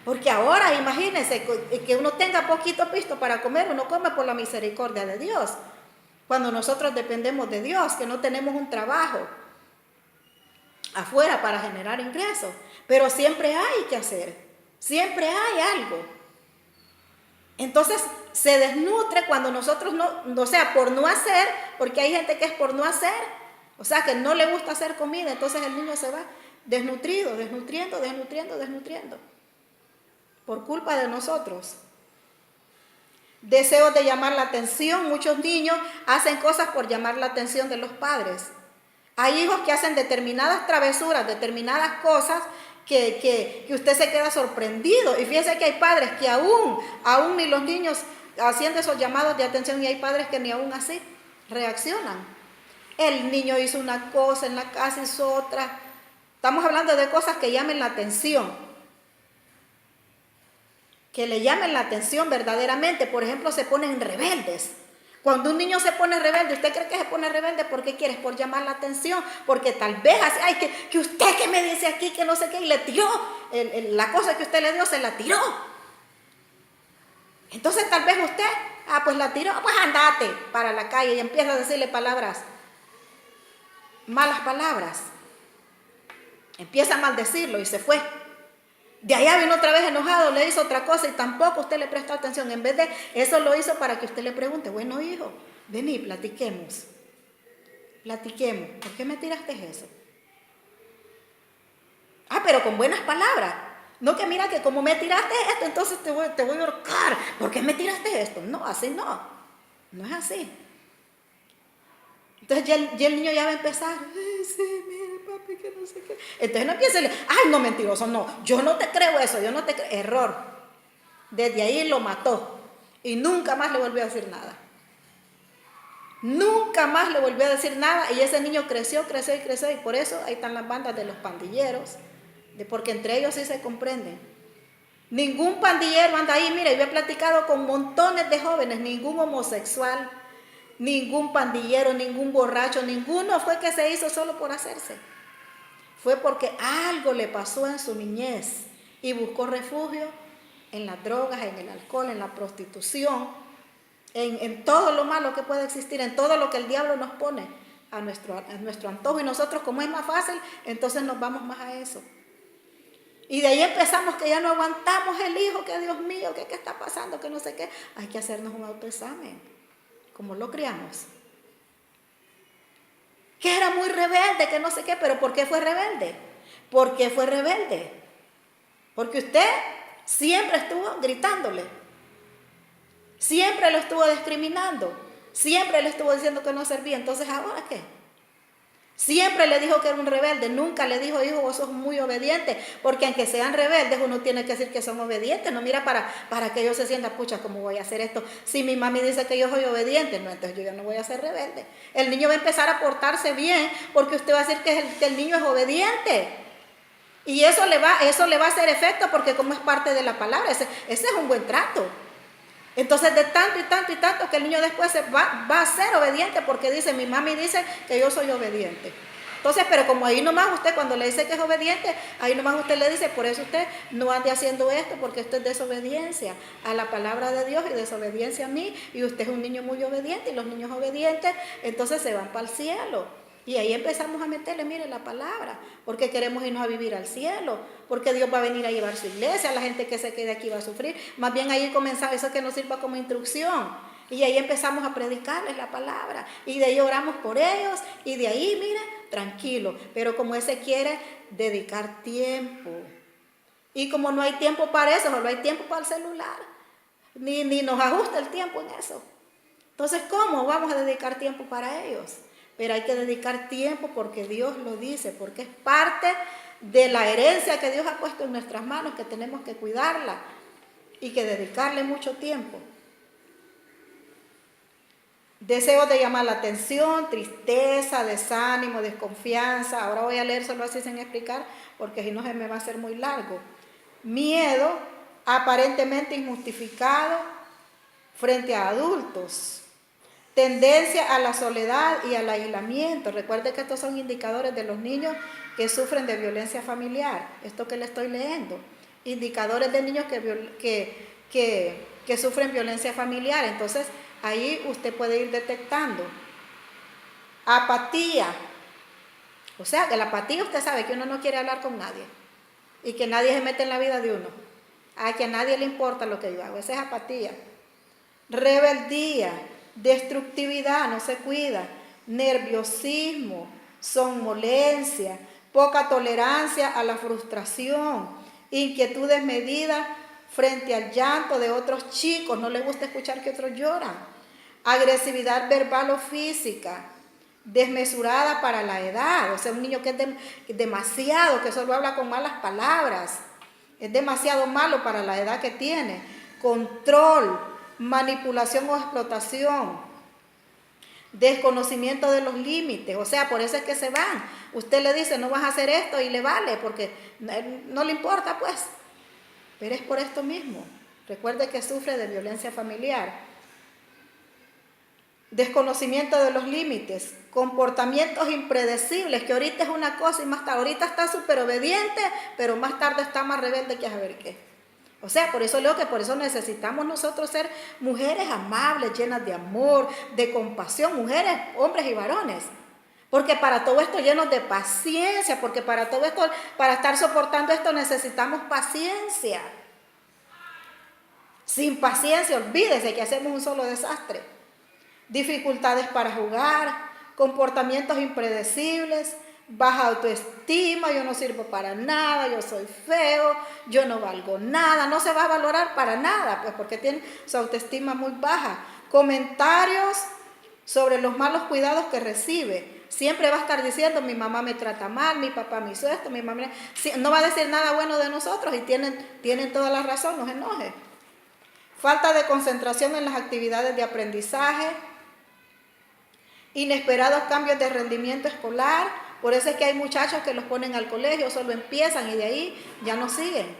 Porque ahora, imagínense, que uno tenga poquito pisto para comer, uno come por la misericordia de Dios. Cuando nosotros dependemos de Dios, que no tenemos un trabajo afuera para generar ingresos, pero siempre hay que hacer, siempre hay algo. Entonces se desnutre cuando nosotros por no hacer, porque hay gente que es por no hacer, o sea que no le gusta hacer comida, entonces el niño se va desnutrido, desnutriendo, por culpa de nosotros. Deseos de llamar la atención, muchos niños hacen cosas por llamar la atención de los padres. Hay hijos que hacen determinadas travesuras, determinadas cosas que usted se queda sorprendido. Y fíjense que hay padres que aún ni los niños haciendo esos llamados de atención, y hay padres que ni aún así reaccionan. El niño hizo una cosa, en la casa hizo otra. Estamos hablando de cosas que llamen la atención. Que le llamen la atención verdaderamente. Por ejemplo, se ponen rebeldes. Cuando un niño se pone rebelde, ¿usted cree que se pone rebelde? ¿Por qué quiere? Por llamar la atención. Porque tal vez, ay, que usted que me dice aquí, que no sé qué, y le tiró. La cosa que usted le dio, se la tiró. Entonces tal vez usted, pues la tiró, pues andate para la calle y empieza a decirle malas palabras. Empieza a maldecirlo y se fue. De allá vino otra vez enojado, le hizo otra cosa y tampoco usted le prestó atención. En vez de eso lo hizo para que usted le pregunte, bueno hijo, vení, platiquemos. ¿Por qué me tiraste eso? Pero con buenas palabras. No que mira que como me tiraste esto, entonces te voy a ahorcar. ¿Por qué me tiraste esto? No, así no. No es así. Entonces ya el niño ya va a empezar. Ay, sí, mire papi, que no sé qué. Entonces no empieza a decirle, ay, no, mentiroso, no. Yo no te creo eso, yo no te creo. Error. Desde ahí lo mató. Y nunca más le volvió a decir nada. Nunca más le volvió a decir nada. Y ese niño creció. Y por eso ahí están las bandas de los pandilleros. Porque entre ellos sí se comprenden. Ningún pandillero anda ahí. Mira, yo he platicado con montones de jóvenes. Ningún homosexual, ningún pandillero, ningún borracho, ninguno fue que se hizo solo por hacerse. Fue porque algo le pasó en su niñez y buscó refugio en las drogas, en el alcohol, en la prostitución, en todo lo malo que puede existir, en todo lo que el diablo nos pone a nuestro antojo. Y nosotros, como es más fácil, entonces nos vamos más a eso. Y de ahí empezamos que ya no aguantamos el hijo, que Dios mío, que qué está pasando, que no sé qué. Hay que hacernos un autoexamen. ¿Cómo lo criamos? que era muy rebelde, que no sé qué, pero ¿por qué fue rebelde? ¿Por qué fue rebelde? Porque usted siempre estuvo gritándole, siempre lo estuvo discriminando, siempre le estuvo diciendo que no servía. Entonces, ¿ahora qué? Siempre le dijo que era un rebelde, nunca le dijo, hijo, vos sos muy obediente, porque aunque sean rebeldes, uno tiene que decir que son obedientes, no mira para que ellos se sientan, pucha, ¿cómo voy a hacer esto? Si mi mami dice que yo soy obediente, no, entonces yo ya no voy a ser rebelde. El niño va a empezar a portarse bien, porque usted va a decir que el niño es obediente. Y eso le va a hacer efecto, porque como es parte de la palabra, ese es un buen trato. Entonces de tanto y tanto y tanto que el niño después va a ser obediente porque dice, mi mami dice que yo soy obediente. Entonces, pero como ahí nomás usted cuando le dice que es obediente, ahí nomás usted le dice, por eso usted no ande haciendo esto, porque esto es desobediencia a la palabra de Dios y desobediencia a mí, y usted es un niño muy obediente, y los niños obedientes entonces se van para el cielo. Y ahí empezamos a meterle, mire, la palabra, porque queremos irnos a vivir al cielo, porque Dios va a venir a llevar su iglesia, la gente que se quede aquí va a sufrir. Más bien ahí comenzamos, eso que nos sirva como instrucción. Y ahí empezamos a predicarles la palabra. Y de ahí oramos por ellos, y de ahí, mire, tranquilo. Pero como ese quiere dedicar tiempo. Y como no hay tiempo para eso, no hay tiempo para el celular, ni nos ajusta el tiempo en eso. Entonces, ¿cómo vamos a dedicar tiempo para ellos? Pero hay que dedicar tiempo porque Dios lo dice, porque es parte de la herencia que Dios ha puesto en nuestras manos, que tenemos que cuidarla y que dedicarle mucho tiempo. Deseo de llamar la atención, tristeza, desánimo, desconfianza. Ahora voy a leer solo así sin explicar, porque si no se me va a hacer muy largo. Miedo aparentemente injustificado frente a adultos. Tendencia a la soledad y al aislamiento. Recuerde que estos son indicadores de los niños que sufren de violencia familiar. Esto que le estoy leyendo. Indicadores de niños que sufren violencia familiar. Entonces, ahí usted puede ir detectando. Apatía. O sea, que la apatía usted sabe que uno no quiere hablar con nadie. Y que nadie se mete en la vida de uno. A que a nadie le importa lo que yo hago. Esa es apatía. Rebeldía. Destructividad, no se cuida, nerviosismo, somnolencia, poca tolerancia a la frustración, inquietud desmedida frente al llanto de otros chicos, no le gusta escuchar que otros lloran, agresividad verbal o física, desmesurada para la edad, o sea, un niño que es demasiado, que solo habla con malas palabras, es demasiado malo para la edad que tiene, control, manipulación o explotación, desconocimiento de los límites, o sea, por eso es que se van. Usted le dice, no vas a hacer esto y le vale, porque no le importa, pues. Pero es por esto mismo. Recuerde que sufre de violencia familiar. Desconocimiento de los límites, comportamientos impredecibles, que ahorita es una cosa y más tarde, ahorita está súper obediente, pero más tarde está más rebelde que a saber qué. O sea, por eso leo que por eso necesitamos nosotros ser mujeres amables, llenas de amor, de compasión, mujeres, hombres y varones. Porque para todo esto llenos de paciencia, porque para todo esto, para estar soportando esto necesitamos paciencia. Sin paciencia, olvídese que hacemos un solo desastre. Dificultades para jugar, comportamientos impredecibles, baja autoestima, yo no sirvo para nada, yo soy feo, yo no valgo nada, no se va a valorar para nada, pues porque tiene su autoestima muy baja. Comentarios sobre los malos cuidados que recibe. Siempre va a estar diciendo, mi mamá me trata mal, mi papá me hizo esto, mi mamá... No va a decir nada bueno de nosotros y tienen toda la razón, no se enoje. Falta de concentración en las actividades de aprendizaje, inesperados cambios de rendimiento escolar. Por eso es que hay muchachos que los ponen al colegio, solo empiezan y de ahí ya no siguen.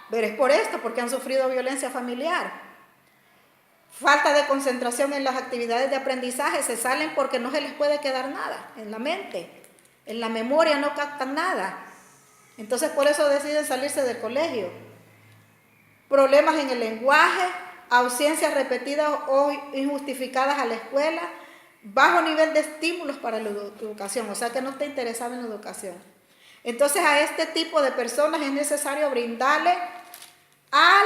Pero es por esto, porque han sufrido violencia familiar. Falta de concentración en las actividades de aprendizaje, se salen porque no se les puede quedar nada en la mente. En la memoria no captan nada. Entonces por eso deciden salirse del colegio. Problemas en el lenguaje, ausencias repetidas o injustificadas a la escuela, bajo nivel de estímulos para la educación, o sea que no está interesado en la educación. Entonces a este tipo de personas es necesario brindarle a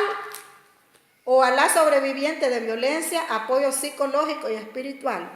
la sobreviviente de violencia apoyo psicológico y espiritual.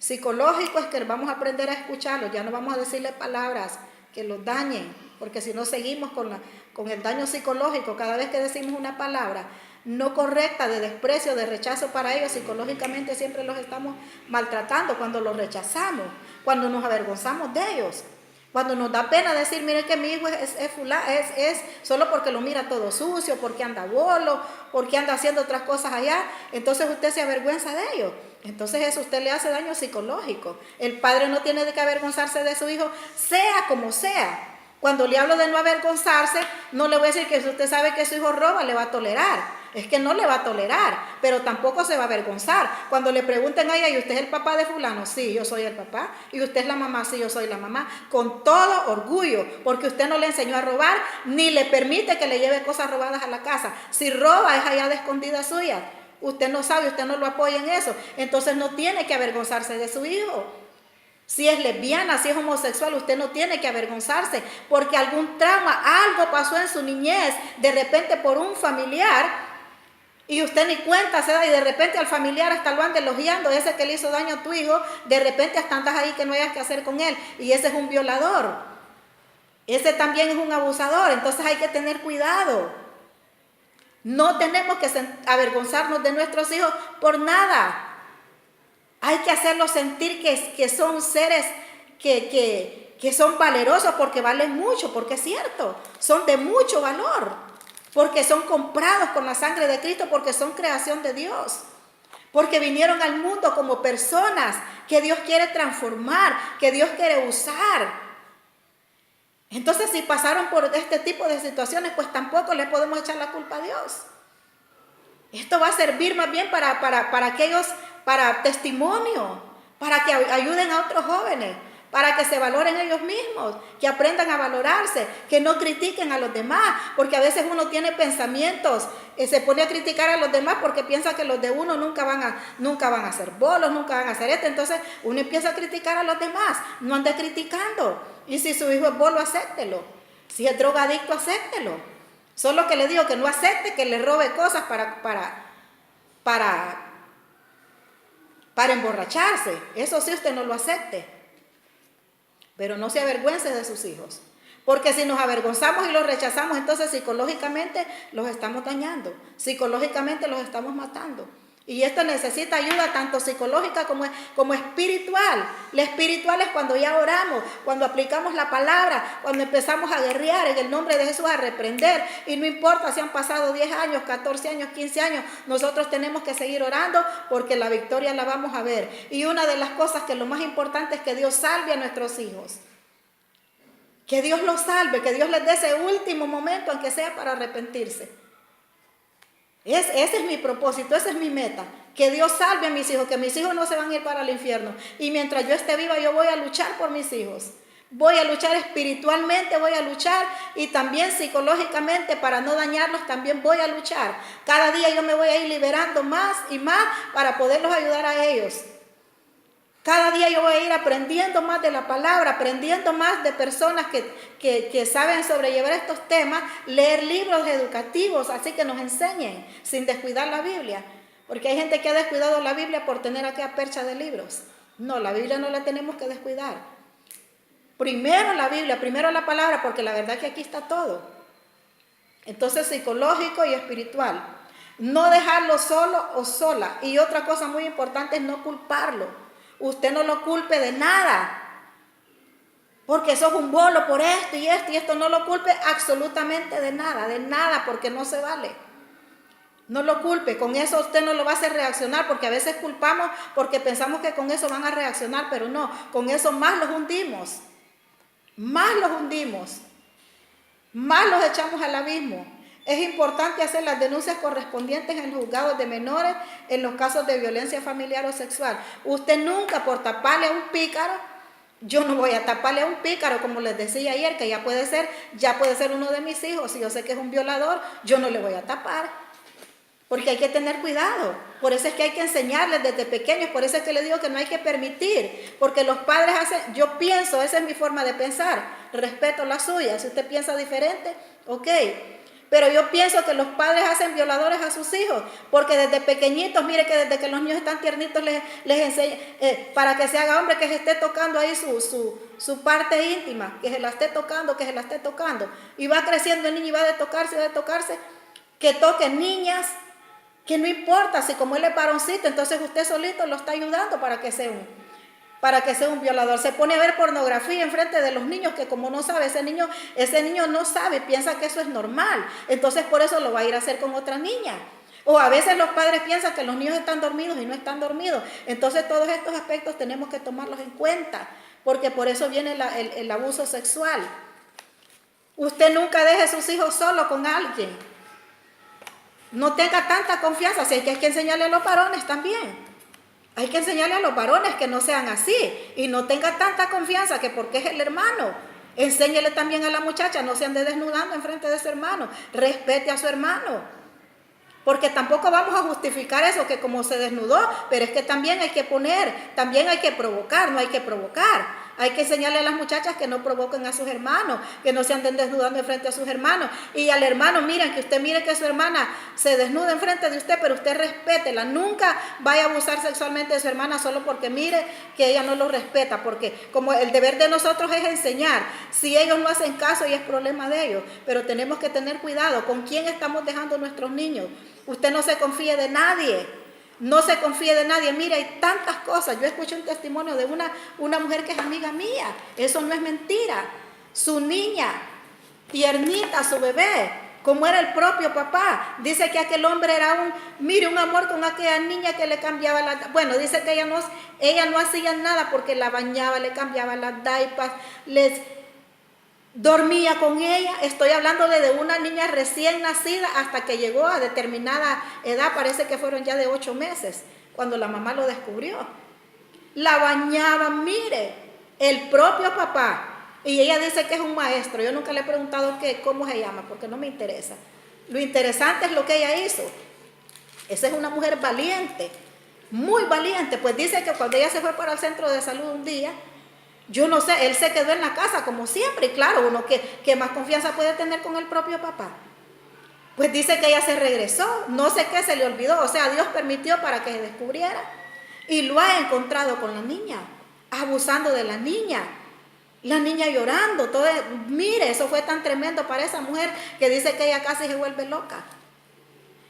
Psicológico es que vamos a aprender a escucharlos, ya no vamos a decirle palabras que los dañen, porque si no seguimos con el daño psicológico. Cada vez que decimos una palabra no correcta, de desprecio, de rechazo para ellos, psicológicamente siempre los estamos maltratando cuando los rechazamos, cuando nos avergonzamos de ellos. Cuando nos da pena decir, mire que mi hijo es solo porque lo mira todo sucio, porque anda bolo, porque anda haciendo otras cosas allá, entonces usted se avergüenza de ellos. Entonces eso usted le hace daño psicológico. El padre no tiene que avergonzarse de su hijo, sea como sea. Cuando le hablo de no avergonzarse, no le voy a decir que si usted sabe que su hijo roba, le va a tolerar. Es que no le va a tolerar, pero tampoco se va a avergonzar. Cuando le pregunten a ella, ¿y usted es el papá de fulano? Sí, yo soy el papá. ¿Y usted es la mamá? Sí, yo soy la mamá. Con todo orgullo, porque usted no le enseñó a robar, ni le permite que le lleve cosas robadas a la casa. Si roba, es allá de escondida suya. Usted no sabe, usted no lo apoya en eso. Entonces no tiene que avergonzarse de su hijo. Si es lesbiana, si es homosexual, usted no tiene que avergonzarse, porque algún trauma, algo pasó en su niñez, de repente por un familiar, y usted ni cuenta se da, y de repente al familiar hasta lo anda elogiando, ese que le hizo daño a tu hijo, de repente hasta andas ahí que no hayas que hacer con él, y ese es un violador, ese también es un abusador. Entonces hay que tener cuidado. No tenemos que avergonzarnos de nuestros hijos por nada. Hay que hacerlos sentir que son seres que son valerosos, porque valen mucho, porque es cierto, son de mucho valor. Porque son comprados con la sangre de Cristo, porque son creación de Dios, porque vinieron al mundo como personas que Dios quiere transformar, que Dios quiere usar. Entonces, si pasaron por este tipo de situaciones, pues tampoco le podemos echar la culpa a Dios. Esto va a servir más bien para aquellos, para testimonio, para que ayuden a otros jóvenes, para que se valoren ellos mismos, que aprendan a valorarse, que no critiquen a los demás, porque a veces uno tiene pensamientos, se pone a criticar a los demás porque piensa que los de uno nunca van a ser bolos, nunca van a hacer esto. Entonces uno empieza a criticar a los demás, no ande criticando. Y si su hijo es bolo, acéptelo. Si es drogadicto, acéptelo. Solo que le digo que no acepte que le robe cosas para emborracharse. Eso sí, usted no lo acepte. Pero no se avergüence de sus hijos. Porque si nos avergonzamos y los rechazamos, entonces psicológicamente los estamos dañando. Psicológicamente los estamos matando. Y esto necesita ayuda tanto psicológica como espiritual. La espiritual es cuando ya oramos, cuando aplicamos la palabra, cuando empezamos a guerrear en el nombre de Jesús, a reprender. Y no importa si han pasado 10 años, 14 años, 15 años, nosotros tenemos que seguir orando porque la victoria la vamos a ver. Y una de las cosas que lo más importante es que Dios salve a nuestros hijos. Que Dios los salve, que Dios les dé ese último momento, aunque sea para arrepentirse. Ese es mi propósito, esa es mi meta. Que Dios salve a mis hijos, que mis hijos no se van a ir para el infierno. Y mientras yo esté viva, yo voy a luchar por mis hijos. Voy a luchar espiritualmente, voy a luchar, y también psicológicamente para no dañarlos, también voy a luchar. Cada día yo me voy a ir liberando más y más para poderlos ayudar a ellos. Cada día yo voy a ir aprendiendo más de la palabra, aprendiendo más de personas que saben sobrellevar estos temas, leer libros educativos, así que nos enseñen sin descuidar la Biblia. Porque hay gente que ha descuidado la Biblia por tener aquella percha de libros. No, la Biblia no la tenemos que descuidar. Primero la Biblia, primero la palabra, porque la verdad que aquí está todo. Entonces, psicológico y espiritual. No dejarlo solo o sola. Y otra cosa muy importante es no culparlo. Usted no lo culpe de nada, porque sos un bolo por esto y esto y esto. No lo culpe absolutamente de nada, porque no se vale. No lo culpe, con eso usted no lo va a hacer reaccionar, porque a veces culpamos porque pensamos que con eso van a reaccionar, pero no, con eso más los hundimos, más los echamos al abismo. Es importante hacer las denuncias correspondientes en los juzgados de menores en los casos de violencia familiar o sexual. Usted nunca, por taparle a un pícaro, yo no voy a taparle a un pícaro, como les decía ayer, que ya puede ser uno de mis hijos. Si yo sé que es un violador, yo no le voy a tapar, porque hay que tener cuidado. Por eso es que hay que enseñarles desde pequeños. Por eso es que les digo que no hay que permitir, porque los padres hacen, yo pienso, esa es mi forma de pensar, respeto la suya. Si usted piensa diferente, ok. Pero yo pienso que los padres hacen violadores a sus hijos, porque desde pequeñitos, mire que desde que los niños están tiernitos les enseñan, para que se haga hombre, que se esté tocando ahí su parte íntima, que se la esté tocando, y va creciendo el niño y va a tocarse, que toquen niñas, que no importa si como él es varoncito, entonces usted solito lo está ayudando para que sea un violador. Se pone a ver pornografía enfrente de los niños, que como no sabe, ese niño no sabe, piensa que eso es normal, entonces por eso lo va a ir a hacer con otra niña. O a veces los padres piensan que los niños están dormidos y no están dormidos. Entonces todos estos aspectos tenemos que tomarlos en cuenta, porque por eso viene el abuso sexual. Usted nunca deje a sus hijos solos con alguien. No tenga tanta confianza, si hay que enseñarle a los varones también. Hay que enseñarle a los varones que no sean así y no tenga tanta confianza que porque es el hermano. Enséñele también a la muchacha, no se ande desnudando en frente de su hermano, respete a su hermano. Porque tampoco vamos a justificar eso, que como se desnudó, pero es que también hay que también hay que provocar, no hay que provocar. Hay que enseñarle a las muchachas que no provoquen a sus hermanos, que no se anden desnudando en frente a sus hermanos. Y al hermano, miren, que usted mire que su hermana se desnuda en frente de usted, pero usted respétela. Nunca vaya a abusar sexualmente de su hermana solo porque mire que ella no lo respeta. Porque como el deber de nosotros es enseñar, si ellos no hacen caso, ya es problema de ellos. Pero tenemos que tener cuidado con quién estamos dejando nuestros niños. Usted no se confíe de nadie. No se confíe de nadie. Mira, hay tantas cosas. Yo escuché un testimonio de una mujer que es amiga mía. Eso no es mentira. Su niña, tiernita, su bebé, como era el propio papá. Dice que aquel hombre era un amor con aquella niña que le cambiaba bueno, dice que ella no hacía nada porque la bañaba, le cambiaba las diapers, dormía con ella. Estoy hablando de una niña recién nacida hasta que llegó a determinada edad, parece que fueron ya de 8 meses, cuando la mamá lo descubrió. La bañaba, mire, el propio papá. Y ella dice que es un maestro. Yo nunca le he preguntado cómo se llama, porque no me interesa. Lo interesante es lo que ella hizo. Esa es una mujer valiente, muy valiente. Pues dice que cuando ella se fue para el centro de salud un día, yo no sé, él se quedó en la casa como siempre, y claro, uno que más confianza puede tener con el propio papá. Pues dice que ella se regresó, no sé qué se le olvidó, o sea, Dios permitió para que se descubriera, y lo ha encontrado con la niña, abusando de la niña llorando, mire, eso fue tan tremendo para esa mujer que dice que ella casi se vuelve loca.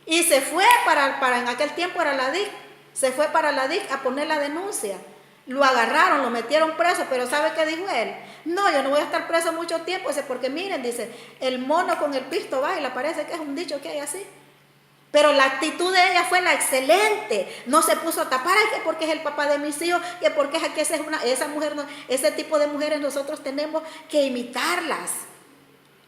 Y se fue en aquel tiempo era la DIC, se fue para la DIC a poner la denuncia. Lo agarraron, lo metieron preso, pero ¿sabe qué dijo él? No, yo no voy a estar preso mucho tiempo, porque miren, dice, el mono con el pisto baila, parece que es un dicho que hay así. Pero la actitud de ella fue la excelente, no se puso a tapar, que porque es el papá de mis hijos, que porque es que esa mujer, ese tipo de mujeres nosotros tenemos que imitarlas.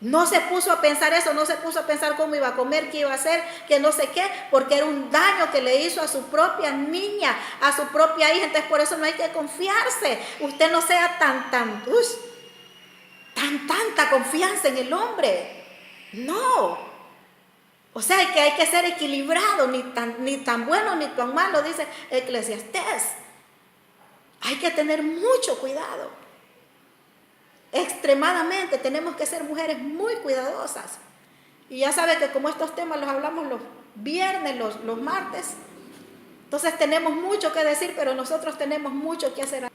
No se puso a pensar eso, no se puso a pensar cómo iba a comer, qué iba a hacer, que no sé qué, porque era un daño que le hizo a su propia niña, a su propia hija. Entonces por eso no hay que confiarse. Usted no sea tanta confianza en el hombre. No. O sea, que hay que ser equilibrado, ni tan bueno ni tan malo, dice Eclesiastés. Hay que tener mucho cuidado. Extremadamente tenemos que ser mujeres muy cuidadosas. Y ya sabe que como estos temas los hablamos los viernes, los martes, entonces tenemos mucho que decir, pero nosotros tenemos mucho que hacer.